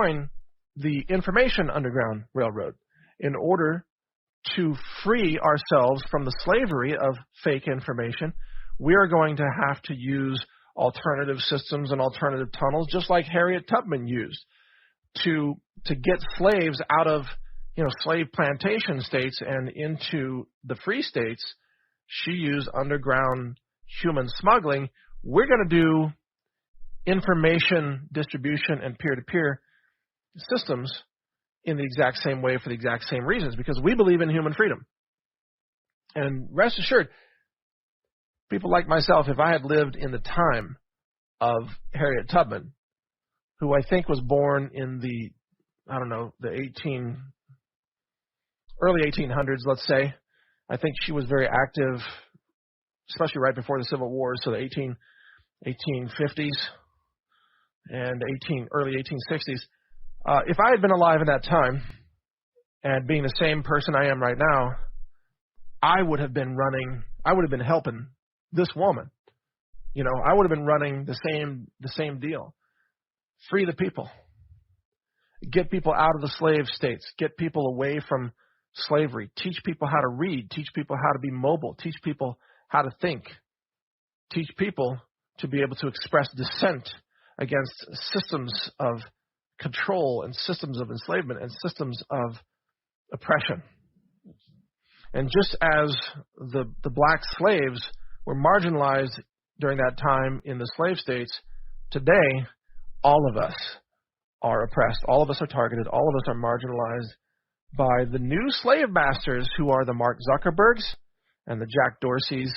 join the Information Underground Railroad in order to free ourselves from the slavery of fake information. We are going to have to use alternative systems and alternative tunnels, just like Harriet Tubman used to get slaves out of slave plantation states and into the free states. She used underground human smuggling. We're going to do information distribution and peer-to-peer systems in the exact same way for the exact same reasons, because we believe in human freedom. And rest assured, people like myself, if I had lived in the time of Harriet Tubman, who I think was born in the early 1800s, let's say. I think she was very active, especially right before the Civil War, so the 1850s and early 1860s. If I had been alive in that time and being the same person I am right now, I would have been helping this woman. I would have been running the same deal. Free the people. Get people out of the slave states. Get people away from slavery. Teach people how to read. Teach people how to be mobile. Teach people how to think. Teach people to be able to express dissent against systems of control and systems of enslavement and systems of oppression. And just as the black slaves were marginalized during that time in the slave states, today all of us are oppressed. All of us are targeted. All of us are marginalized by the new slave masters who are the Mark Zuckerbergs and the Jack Dorseys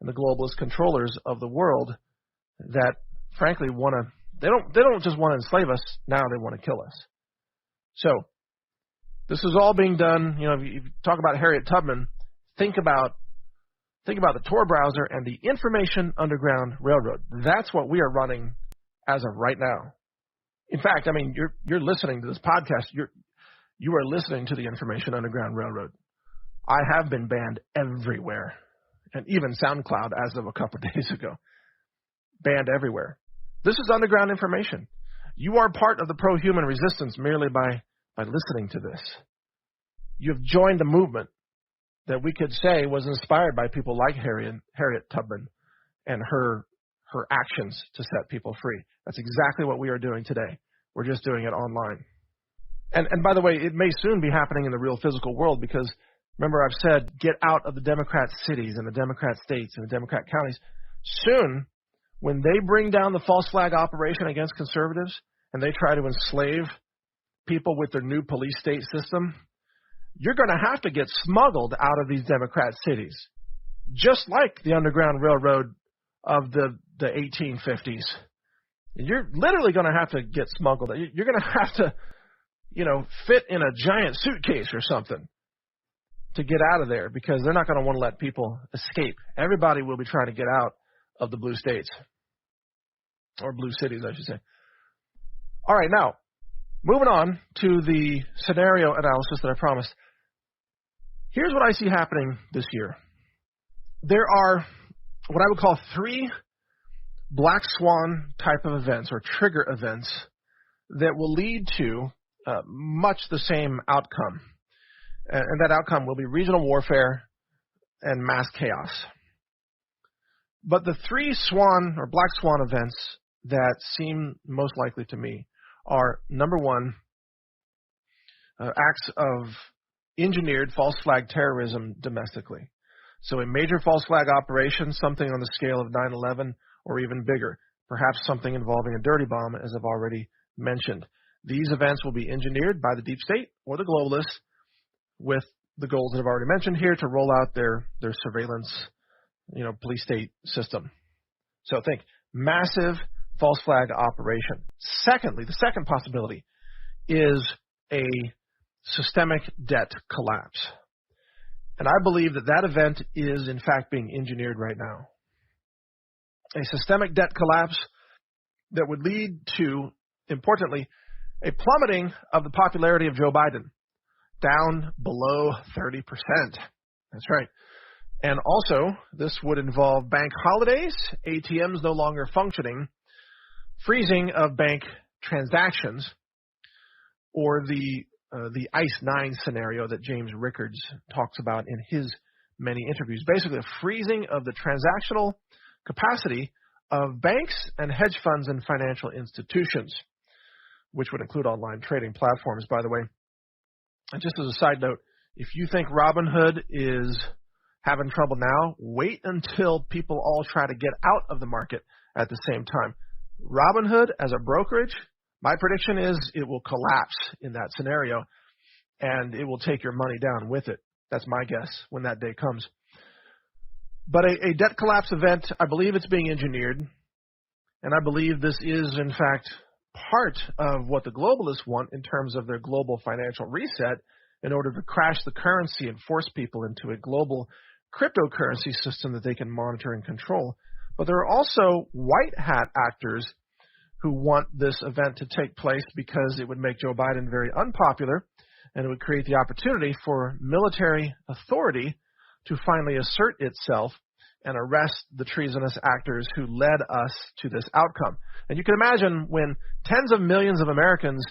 and the globalist controllers of the world that, frankly, they don't just want to enslave us. Now they want to kill us. So this is all being done. If you talk about Harriet Tubman, think about the Tor browser and the Information Underground Railroad. That's what we are running as of right now. In fact, you're listening to this podcast. You are listening to the Information Underground Railroad. I have been banned everywhere, and even SoundCloud as of a couple of days ago. Banned everywhere. This is underground information. You are part of the pro-human resistance merely by listening to this. You have joined a movement that we could say was inspired by people like Harriet Tubman and her actions to set people free. That's exactly what we are doing today. We're just doing it online. And by the way, it may soon be happening in the real physical world, because remember I've said, get out of the Democrat cities and the Democrat states and the Democrat counties. Soon, when they bring down the false flag operation against conservatives and they try to enslave people with their new police state system, you're going to have to get smuggled out of these Democrat cities, just like the Underground Railroad of the 1850s. You're literally going to have to get smuggled. You're going to have to, fit in a giant suitcase or something to get out of there, because they're not going to want to let people escape. Everybody will be trying to get out of the blue states, or blue cities, I should say. All right, now, moving on to the scenario analysis that I promised. Here's what I see happening this year. There are what I would call 3 black swan type of events, or trigger events, that will lead to much the same outcome. And that outcome will be regional warfare and mass chaos. But the 3 swan or black swan events that seem most likely to me are, number 1, acts of engineered false flag terrorism domestically. So a major false flag operation, something on the scale of 9/11 or even bigger, perhaps something involving a dirty bomb, as I've already mentioned. These events will be engineered by the deep state or the globalists with the goals that I've already mentioned here to roll out their surveillance, police state system. So think massive false flag operation. Secondly, the second possibility is a systemic debt collapse. And I believe that event is, in fact, being engineered right now. A systemic debt collapse that would lead to, importantly, a plummeting of the popularity of Joe Biden down below 30%. That's right. And also, this would involve bank holidays, ATMs no longer functioning, freezing of bank transactions, or the ICE 9 scenario that James Rickards talks about in his many interviews. Basically, a freezing of the transactional capacity of banks and hedge funds and financial institutions, which would include online trading platforms, by the way. And just as a side note, if you think Robinhood is having trouble now, wait until people all try to get out of the market at the same time. Robinhood as a brokerage, my prediction is it will collapse in that scenario, and it will take your money down with it. That's my guess when that day comes. But a debt collapse event, I believe it's being engineered, and I believe this is, in fact, part of what the globalists want in terms of their global financial reset in order to crash the currency and force people into a global cryptocurrency system that they can monitor and control. But there are also white hat actors who want this event to take place because it would make Joe Biden very unpopular, and it would create the opportunity for military authority to finally assert itself and arrest the treasonous actors who led us to this outcome. And you can imagine when tens of millions of Americans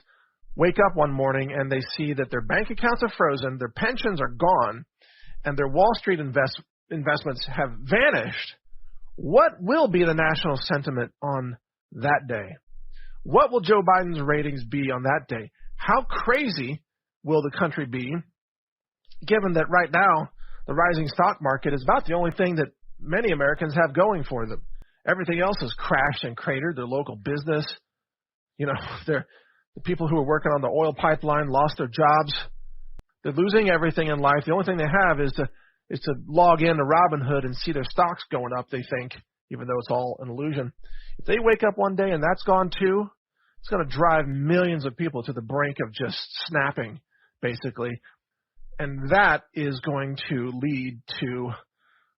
wake up one morning and they see that their bank accounts are frozen, their pensions are gone, and their Wall Street investments have vanished, what will be the national sentiment on that day? What will Joe Biden's ratings be on that day? How crazy will the country be, given that right now the rising stock market is about the only thing that many Americans have going for them? Everything else has crashed and cratered. Their local business, the people who are working on the oil pipeline lost their jobs. They're losing everything in life. The only thing they have is to log in to Robinhood and see their stocks going up, they think, even though it's all an illusion. If they wake up one day and that's gone too, it's going to drive millions of people to the brink of just snapping, basically. And that is going to lead to,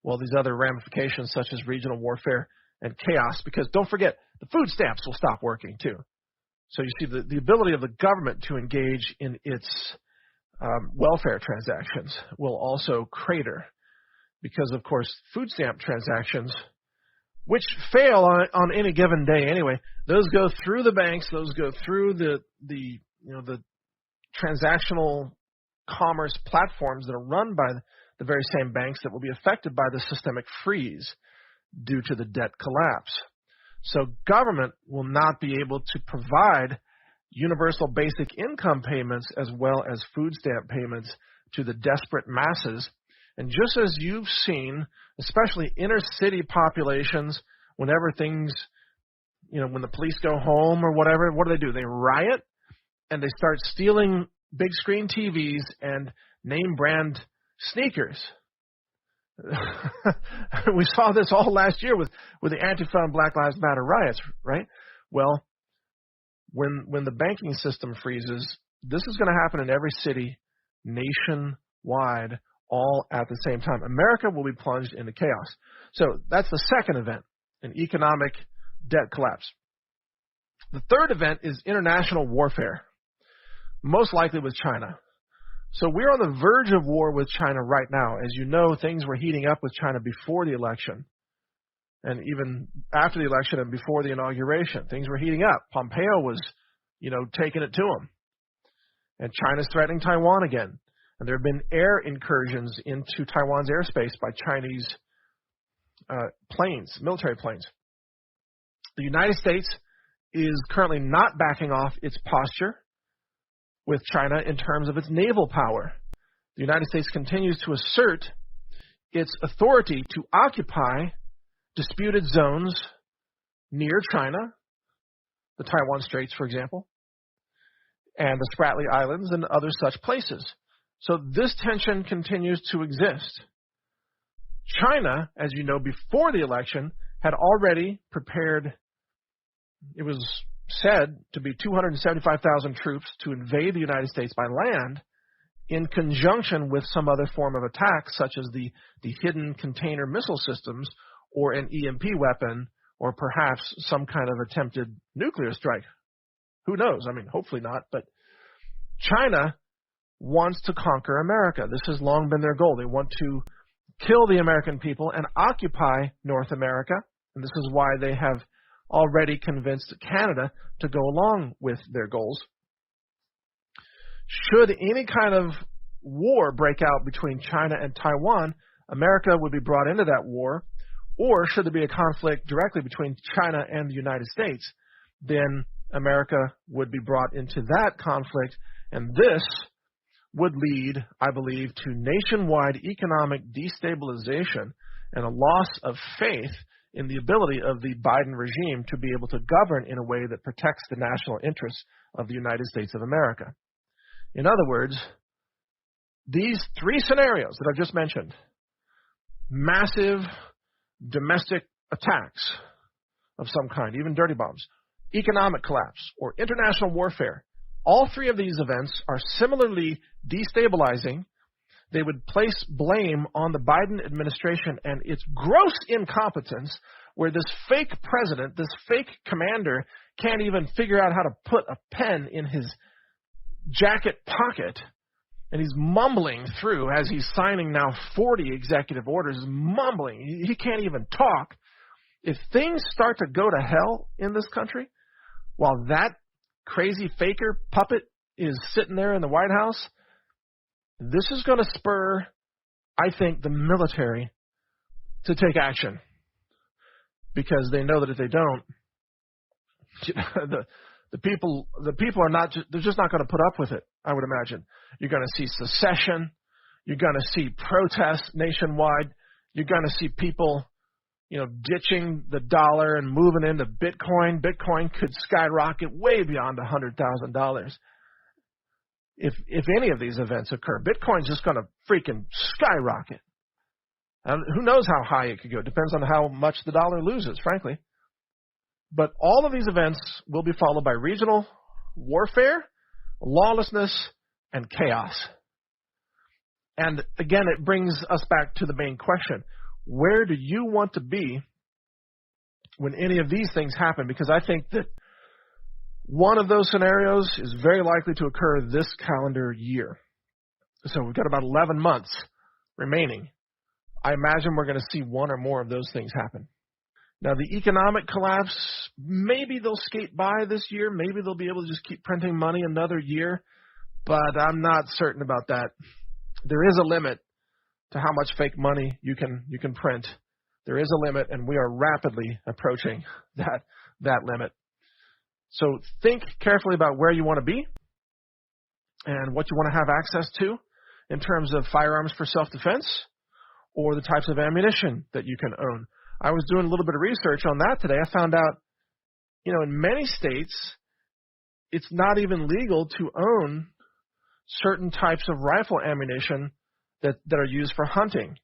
well, these other ramifications such as regional warfare and chaos, because don't forget, the food stamps will stop working too. So you see the ability of the government to engage in its welfare transactions will also crater because, of course, food stamp transactions, which fail on any given day anyway, those go through the banks, those go through the transactional commerce platforms that are run by the very same banks that will be affected by the systemic freeze due to the debt collapse. So government will not be able to provide universal basic income payments as well as food stamp payments to the desperate masses. And just as you've seen, especially inner city populations, whenever things, when the police go home or whatever, what do? They riot and they start stealing big screen TVs and name brand sneakers. We saw this all last year with the Antifa and Black Lives Matter riots, right? Well, when the banking system freezes, this is going to happen in every city nationwide all at the same time. America will be plunged into chaos. So that's the second event, an economic debt collapse. The third event is international warfare, most likely with China. So we're on the verge of war with China right now. As you know, things were heating up with China before the election, and even after the election and before the inauguration, things were heating up. Pompeo was, taking it to him. And China's threatening Taiwan again. And there have been air incursions into Taiwan's airspace by Chinese planes, military planes. The United States is currently not backing off its posture with China in terms of its naval power. The United States continues to assert its authority to occupy disputed zones near China, the Taiwan Straits, for example, and the Spratly Islands and other such places. So this tension continues to exist. China, as you know, before the election, had already prepared, it was said to be 275,000 troops to invade the United States by land in conjunction with some other form of attack, such as the hidden container missile systems or an EMP weapon or perhaps some kind of attempted nuclear strike. Who knows? Hopefully not, but China wants to conquer America. This has long been their goal. They want to kill the American people and occupy North America, and this is why they have already convinced Canada to go along with their goals. Should any kind of war break out between China and Taiwan, America would be brought into that war. Or should there be a conflict directly between China and the United States, then America would be brought into that conflict, and this would lead, I believe, to nationwide economic destabilization and a loss of faith in the ability of the Biden regime to be able to govern in a way that protects the national interests of the United States of America. In other words, these three scenarios that I've just mentioned, massive domestic attacks of some kind, even dirty bombs, economic collapse, or international warfare, all three of these events are similarly destabilizing. They would place blame on the Biden administration and its gross incompetence, where this fake president, this fake commander, can't even figure out how to put a pen in his jacket pocket. And he's mumbling through as he's signing now 40 executive orders, mumbling. He can't even talk. If things start to go to hell in this country, while that crazy faker puppet is sitting there in the White House, this is going to spur, I think, the military to take action. Because they know that if they don't, the people are not, they're just not going to put up with it, I would imagine. You're going to see secession. You're going to see protests nationwide. You're going to see people, ditching the dollar and moving into Bitcoin. Bitcoin could skyrocket way beyond $100,000 if any of these events occur. Bitcoin's just going to freaking skyrocket. Who knows how high it could go? It depends on how much the dollar loses, frankly. But all of these events will be followed by regional warfare, lawlessness, and chaos. And again, it brings us back to the main question. Where do you want to be when any of these things happen? Because I think that one of those scenarios is very likely to occur this calendar year. So we've got about 11 months remaining. I imagine we're going to see one or more of those things happen. Now, the economic collapse, maybe they'll skate by this year. Maybe they'll be able to just keep printing money another year. But I'm not certain about that. There is a limit to how much fake money you can print. There is a limit, and we are rapidly approaching that limit. So think carefully about where you want to be and what you want to have access to in terms of firearms for self-defense or the types of ammunition that you can own. I was doing a little bit of research on that today. I found out, in many states, it's not even legal to own certain types of rifle ammunition that are used for hunting,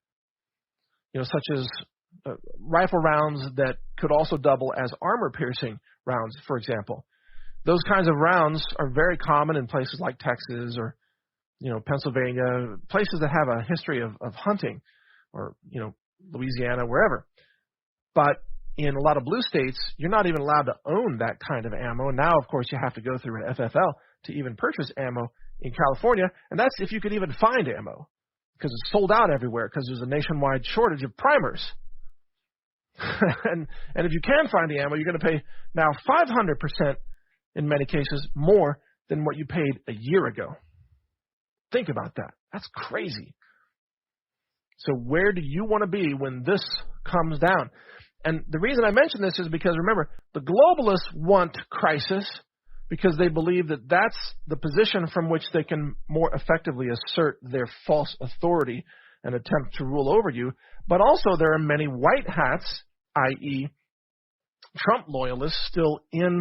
such as rifle rounds that could also double as armor-piercing rounds, for example. Those kinds of rounds are very common in places like Texas or, Pennsylvania, places that have a history of hunting, or, Louisiana, wherever. But in a lot of blue states, you're not even allowed to own that kind of ammo. Now, of course, you have to go through an FFL to even purchase ammo in California, and that's if you could even find ammo, because it's sold out everywhere because there's a nationwide shortage of primers. and if you can find the ammo, you're going to pay now 500% in many cases more than what you paid a year ago. Think about that. That's crazy. So where do you want to be when this comes down? And the reason I mention this is because, remember, the globalists want crisis because they believe that that's the position from which they can more effectively assert their false authority and attempt to rule over you. But also there are many white hats, i.e. Trump loyalists still in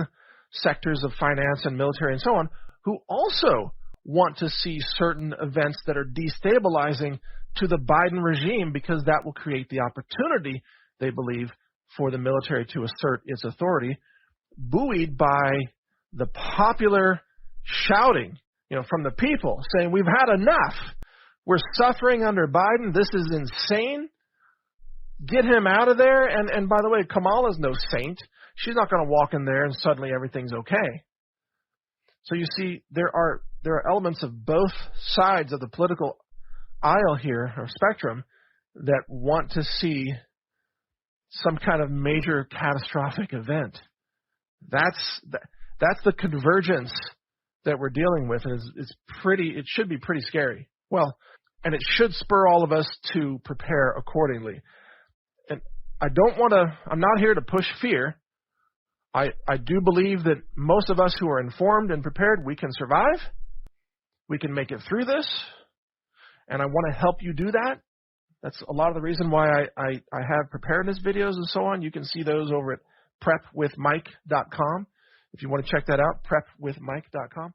sectors of finance and military and so on, who also want to see certain events that are destabilizing to the Biden regime because that will create the opportunity, they believe, for the military to assert its authority, buoyed by the popular shouting, from the people saying, we've had enough. We're suffering under Biden. This is insane. Get him out of there. And by the way, Kamala's no saint. She's not going to walk in there and suddenly everything's okay. So you see, there are elements of both sides of the political aisle here, or spectrum, that want to see some kind of major catastrophic event. That's the convergence that we're dealing with it should be pretty scary. Well, and it should spur all of us to prepare accordingly. And I'm not here to push fear. I do believe that most of us who are informed and prepared, we can survive. We can make it through this. And I want to help you do that. That's a lot of the reason why I have preparedness videos and so on. You can see those over at prepwithmike.com. If you want to check that out, prepwithmike.com.